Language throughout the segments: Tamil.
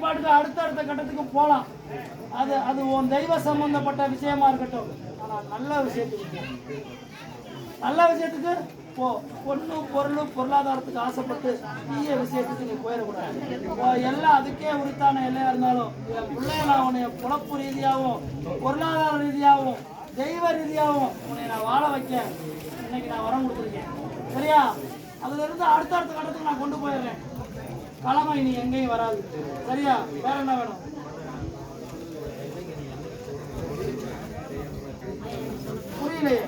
பாட்டுக்கு அடுத்தடுத்த கட்டத்துக்கு போகலாம். அது உன் தெய்வ சம்பந்தப்பட்ட விஷயமா இருக்கட்டும். ஆனால் நல்ல விஷயத்துக்கு நல்ல விஷயத்துக்கு போ. பொண்ணு பொருள் பொருளாதாரத்துக்கு ஆசைப்பட்டு தீய விஷயத்துக்கு நீ போயிடக்கூடாது. எல்லாம் அதுக்கே உரித்தான எல்லையா இருந்தாலும் என் பிள்ளைய நான் உன்னைய பொழப்பு ரீதியாகவும் பொருளாதார ரீதியாகவும் தெய்வ ரீதியாகவும் உன்னை நான் வாழ வைக்க இன்னைக்கு நான் வரம் கொடுத்துருக்கேன். சரியா? அதுல இருந்து அடுத்தடுத்த கட்டத்துக்கு நான் கொண்டு போயிடுறேன். கிழமை இனி எங்கேயும் வராது. சரியா? வேற என்ன வேணும்? புரியலையே.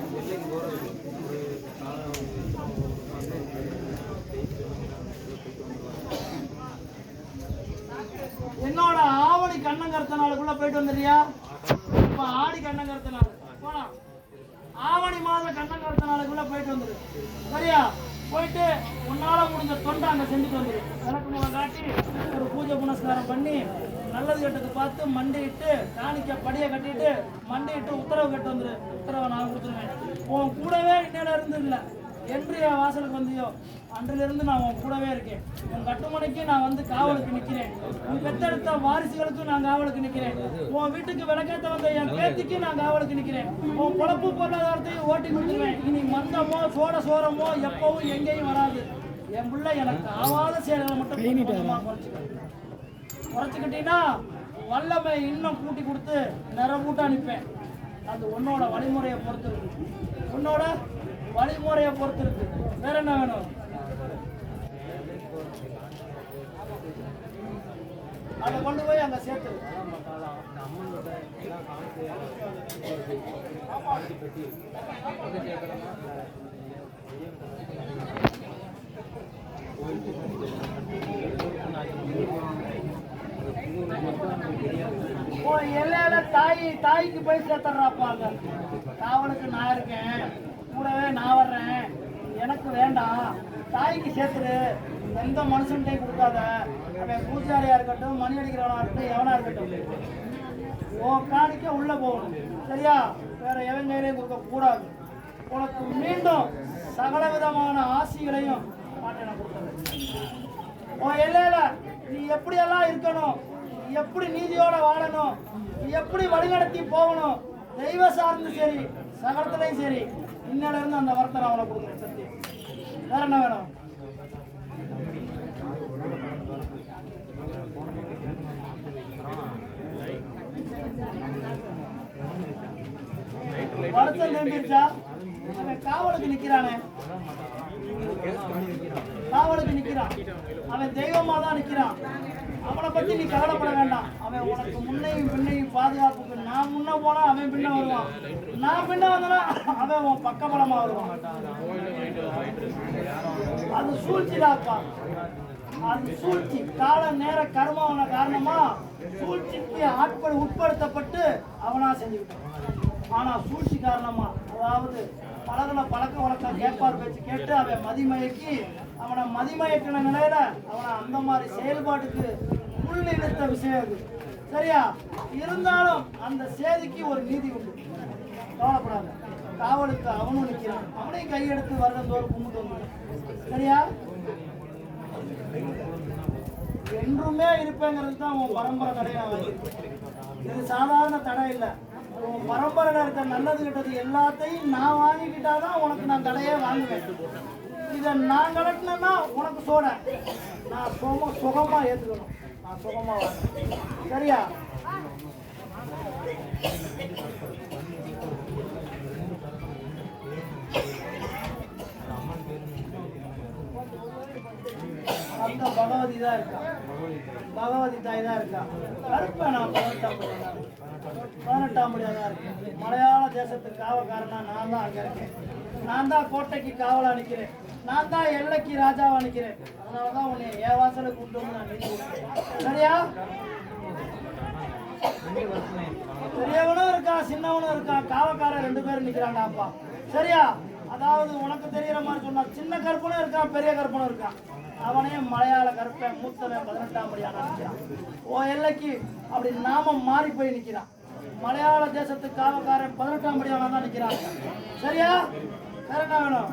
என்னோட ஆவணி கண்ணங்கருத்த நாளுக்குள்ள போயிட்டு வந்துடுறியா? இப்ப ஆடி கண்ணங்கருத்த நாள் போலாம். ஆவணி மாதம் கண்ணங்கருத்த நாளுக்குள்ள போயிட்டு வந்துடு. சரியா? போயிட்டு உன்னால முடிஞ்ச தொண்டை அங்கே செஞ்சுட்டு வந்துடு. விளக்கு மூலம் காட்டி ஒரு பூஜை புனஸ்காரம் பண்ணி நல்லது கெட்டது பார்த்து மண்டிட்டு காணிக்க படியை கட்டிட்டு மண்டிட்டு உத்தரவு கட்டு வந்துடு. உத்தரவை நான் கொடுத்துருவேன். உன் கூடவே இன்னையில இருந்து இல்லை என்று என் வாசலுக்கு வந்தியோ அன்றிலிருந்து நான் உன் கூடவே இருக்கேன். உன் கட்டுமனைக்கு நான் வந்து காவலுக்கு நிற்கிறேன். உன் பெத்தெடுத்த வாரிசுகளுக்கும் நான் காவலுக்கு நிற்கிறேன். உன் வீட்டுக்கு விளக்கேற்ற வந்த என் பேத்திக்கு நான் காவலுக்கு நிற்கிறேன். உன் பொழப்பு பொருளாதாரத்தையும் ஓட்டி கொடுத்துருவேன். இனி மந்தமோ சோரமோ எப்பவும் எங்கேயும் வராது. என் பிள்ளை எனக்கு ஆவாத செயல்களை மட்டும் குறைச்சிக்கிட்டீங்கன்னா வல்லமை இன்னும் கூட்டி கொடுத்து நிறமூட்ட அனுப்பேன். அது உன்னோட வழிமுறையை பொறுத்து இருக்கு. உன்னோட வழிமுறையை பொறுத்து இருக்கு. வேற என்ன வேணும்? அதை கொண்டு போய் அங்க சேர்த்து எல்லையில தாய்க்கு போய் சேர்த்துறாப்பாங்க. காவலுக்கு நான் இருக்கேன், கூடவே நான் வர்றேன், எனக்கு வேண்டாம், தாய்க்கு சேர்த்துரு. எந்த மனுஷன்ட்டே கொடுக்காத. அவன் பூஜாரியா இருக்கட்டும், மணி அடிக்கிறவனா இருக்கட்டும், எவனா இருக்கட்டும், உன் காணிக்க உள்ள போகணும். சரியா? வேற எவன் கையிலையும் கொடுக்க கூடாது. உனக்கு மீண்டும் சகல விதமான ஆசிகளையும் நான் கொடுக்குறேன். உன் எல்லையில நீ எப்படியெல்லாம் இருக்கணும், எப்படி நீதியோட வாழணும், எப்படி வழிநடத்தி போகணும், தெய்வ சார்ந்து சரி சகலத்திலையும் சரி இன்னில இருந்து அந்த வார்த்தை அவனை கொடுக்குறேன். சத்தியம். வேற என்ன வேணும்? வருத்தம் நம்பிருச்சா? அவன் காவலுக்கு நிக்கிறானே, காவலுக்கு நிக்கிறான். அவன் தெய்வமா தான் நிக்கிறான். அவனை பத்தி நீ கவலைப்பட வேண்டாம். அவன் உனக்கு முன்னையும் பின்னையும் பாதுகாப்புக்கு. நான் முன்ன போனா அவன் பின்ன வருவான், நான் பின்ன வந்தனா அவன் உன் பக்கபலமா வருவான். அது சூழ்ச்சிடாப்பா. அது சூழ்ச்சி. கால நேர கர்மாவன காரணமா சூழ்ச்சிக்கு உட்படுத்தப்பட்டு அவனா செஞ்சுக்கிட்டான். ஆனா சூழ்ச்சி காரணமா, அதாவது பழகுன பழக்க வழக்கம் கேட்பார் பேச்சு கேட்டு அவன் மதிமயக்கி அவனை மதிமயக்கின நிலையில அவனை அந்த மாதிரி செயல்பாட்டுக்கு புல் இழுத்த விஷயம் அது. சரியா? இருந்தாலும் அந்த சேதிக்கு ஒரு நீதி உண்டு. கவலைப்படாத. காவலுக்கு அவனும் நிற்கிறான். அவனையும் கையெடுத்து வருடந்தோறும் கும்பிட்டு வந்து. சரியா? என்றுமே இருப்பேங்கிறது தான் உன் பரம்பரை தடையா வாங்கியிருக்கு. இது சாதாரண தடை இல்லை. உன் பரம்பரையில் இருக்க நல்லது கிட்டது எல்லாத்தையும் நான் வாங்கிக்கிட்டாதான் உனக்கு நான் தடையே வாங்குவேன். இதை நான் கலட்டினேன்னா உனக்கு சோட நான் சுகமா ஏற்றுக்கணும். நான் சுகமா வாங்க. சரியா? அந்த பகவதி தான் இருக்கா, பகவதி தாய் தான் இருக்கா. கருப்பேன் நான் 18ஆம் படியாக தான் இருக்கேன். மலையாள தேசத்துக்கு காவக்காரனா நான் தான் அங்கே இருக்கேன். நான் தான் கோட்டைக்கு காவலா நிற்கிறேன். நான் தான் எல்லைக்கு ராஜாவா நிற்கிறேன். அதனால தான் உன்னை என் வாசலுக்கு கொண்டு வந்து நான் நிற்கிறேன். சரியா? பெரியவனும் இருக்கான், சின்னவனும் இருக்கான். காவக்காரன் 2 பேரும் நிற்கிறாங்க அப்பா. சரியா? அதாவது உனக்கு தெரிகிற மாதிரி சொன்னா சின்ன கருப்பனும் இருக்கான், பெரிய கருப்பனும் இருக்கான். அவனே மலையாள கருப்பன் மூத்தவன் 18ஆம் படியாக நிற்கிறான். ஓ எல்லைக்கு அப்படி நாம மாறி போய் நிற்கிறான். மலையாள தேசத்துக்கு காவக்காரன் 18ஆம் படியாக தான் நிற்கிறான். சரியா? வேற என்ன வேணும்?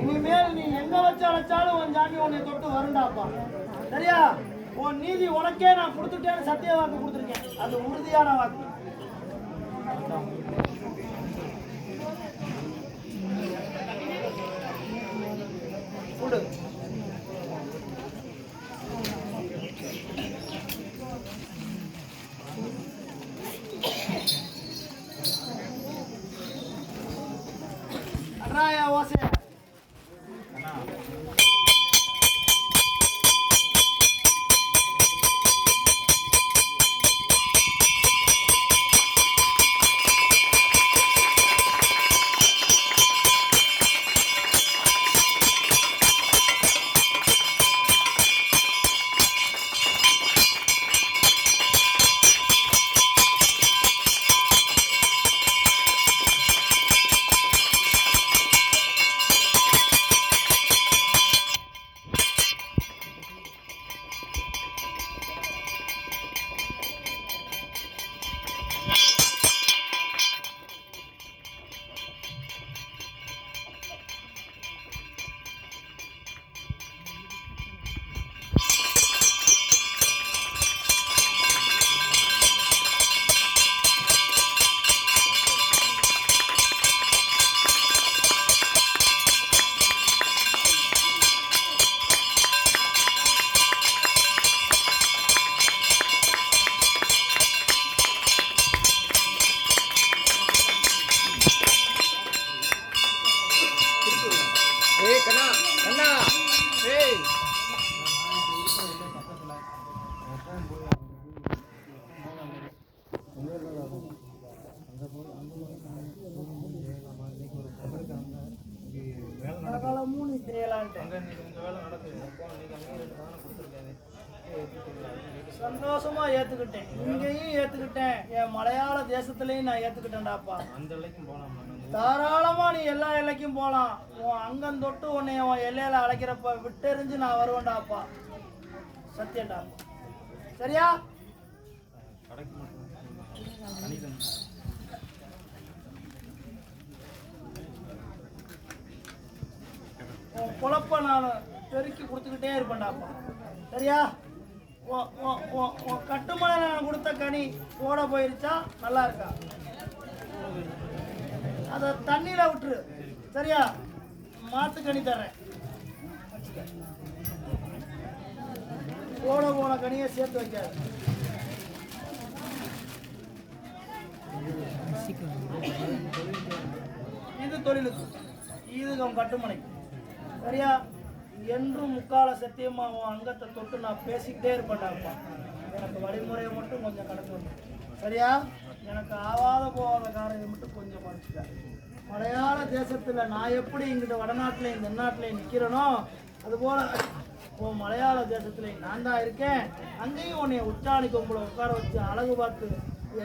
இனிமேல் நீ எங்க வச்சு அழைச்சாலும் உன் ஜாமி உன்னை தொட்டு வருண்டாப்பா. சரியா? உன் நீதி உனக்கே நான் கொடுத்துட்டேன்னு சத்திய வாக்கு கொடுத்துருக்கேன். அது உறுதியான வாக்கு. கொடு. அட்ராயா ஓசை. சந்தோஷமா ஏத்துக்கிட்டேன். இங்கேயும் ஏத்துக்கிட்டேன், என் மலையாள தேசத்துலயும் நான் ஏத்துக்கிட்டேன்டாப்பா. தாராளமா நீ எல்லா எல்லைக்கும் போலாம். உன் அங்கம் தொட்டு உன்னை உன் எல்லையில அழைக்கிறப்ப விட்டெறிஞ்சு நான் வருவேன்டாப்பா. சத்தியண்டா. சரியா? உன் குழப்ப நான் பெருக்கி கொடுத்துக்கிட்டே இருப்பேன்டாப்பா. சரியா? கட்டுமலை நான் கொடுத்த கனி ஓட போயிருச்சா? நல்லா இருக்கா? அத தண்ணியில விட்டுரு. சரியா? மாத்து கனி தர்றேன். ஓட போன கனியை சேர்த்து வைக்காது. இது தொழிலுக்கு, இது கட்டுமனைக்கு. சரியா? என்றும் முக்கால சத்தியமாகும் அங்கத்தை தொட்டு நான் பேசிக்கிட்டே இருப்பேன்டாப்பா. எனக்கு வழிமுறையை மட்டும் கொஞ்சம் கடந்து வந்து. சரியா? எனக்கு ஆவாத போகாத காரியம் மட்டும் கொஞ்சம் மறைச்சிக்க. மலையாள தேசத்துல நான் எப்படி இங்கிட்ட வடநாட்டிலையும் தென்னாட்டிலையும் நிற்கிறேனோ அதுபோல உன் மலையாள தேசத்துல நான் தான் இருக்கேன். அங்கேயும் உன்னை உச்சாணி கொம்புல உட்கார வச்சு அழகு பார்த்து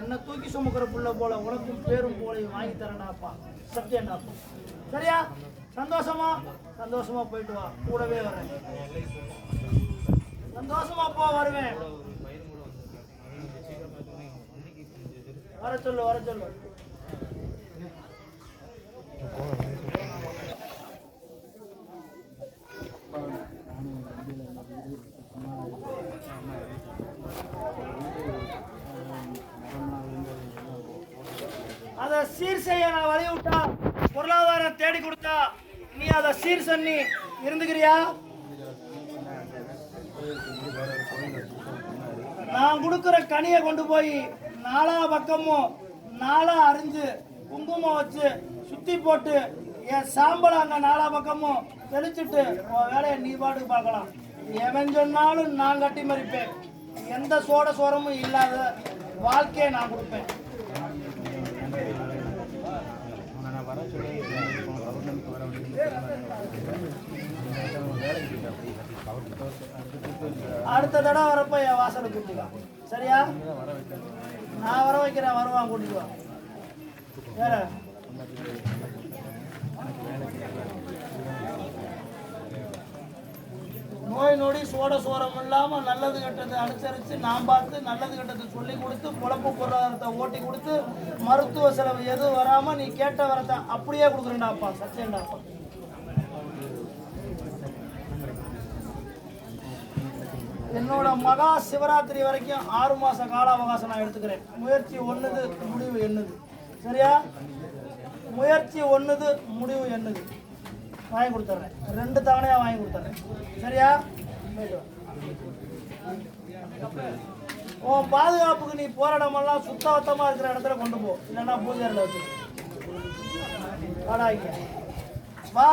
என்னை தூக்கி சுமக்கிற புள்ள போல உனக்கும் பேரும் போலையும் வாங்கி தரேன்டாப்பா. சத்தியண்டாப்பா. சரியா? சந்தோஷமா? சந்தோஷமா போயிட்டு வா. கூடவே வரேன். சந்தோஷமா போ. வருவேன். வர சொல்லு, வர சொல்லு. அதை சீர் செய்ய நான் வழி விட்டா, பொருளாதாரம் தேடி கொடுத்தா நீ அதை சீர் பண்ணி இருந்துக்கிறியா? நான் கொடுக்குற கனியை கொண்டு போய் நாலா பக்கமும் நாளா அறிஞ்சு குங்குமம் வச்சு சுத்தி போட்டு என் சாம்பல் அங்க நாலா பக்கமும் தெளிச்சுட்டு உன் வேலையை நீ பாட்டுக்கு பார்க்கலாம். எவன் சொன்னாலும் நான் கட்டி மறிப்பேன். எந்த சோரமும் இல்லாத வாழ்க்கையை நான் கொடுப்பேன். அடுத்த தடவை வரப்ப என் வாசலை கூட்டிக்கலாம். சரியா? நான் வர வைக்கிறேன். வருவான், கூட்டிட்டு வா. வேற நோய் நொடி சோரம் இல்லாம நல்லது கெட்டது அனுசரித்து நான் பார்த்து நல்லது கெட்டது சொல்லி கொடுத்து பொழப்பு பொருளாதாரத்தை ஓட்டி கொடுத்து மருத்துவ செலவு எதுவும் வராம நீ கேட்ட வரத்தை அப்படியே கொடுக்குறேன்டாப்பா. சத்தியம்டாப்பா. என்னோட மகா சிவராத்திரி வரைக்கும் 6 மாத கால அவகாசம் நான் எடுத்துக்கிறேன். முயற்சி ஒன்றுது, முடிவு என்னது. சரியா? முயற்சி ஒன்றுது, முடிவு என்னது. வாங்கி கொடுத்துட்றேன். 2 தவணையாக வாங்கி கொடுத்துட்றேன். சரியா? உன் பாதுகாப்புக்கு நீ போகிற இடமெல்லாம் சுத்தபத்தமாக இருக்கிற இடத்துல கொண்டு போ. இல்லைன்னா பூஜையில் வச்சு வாடா. வா.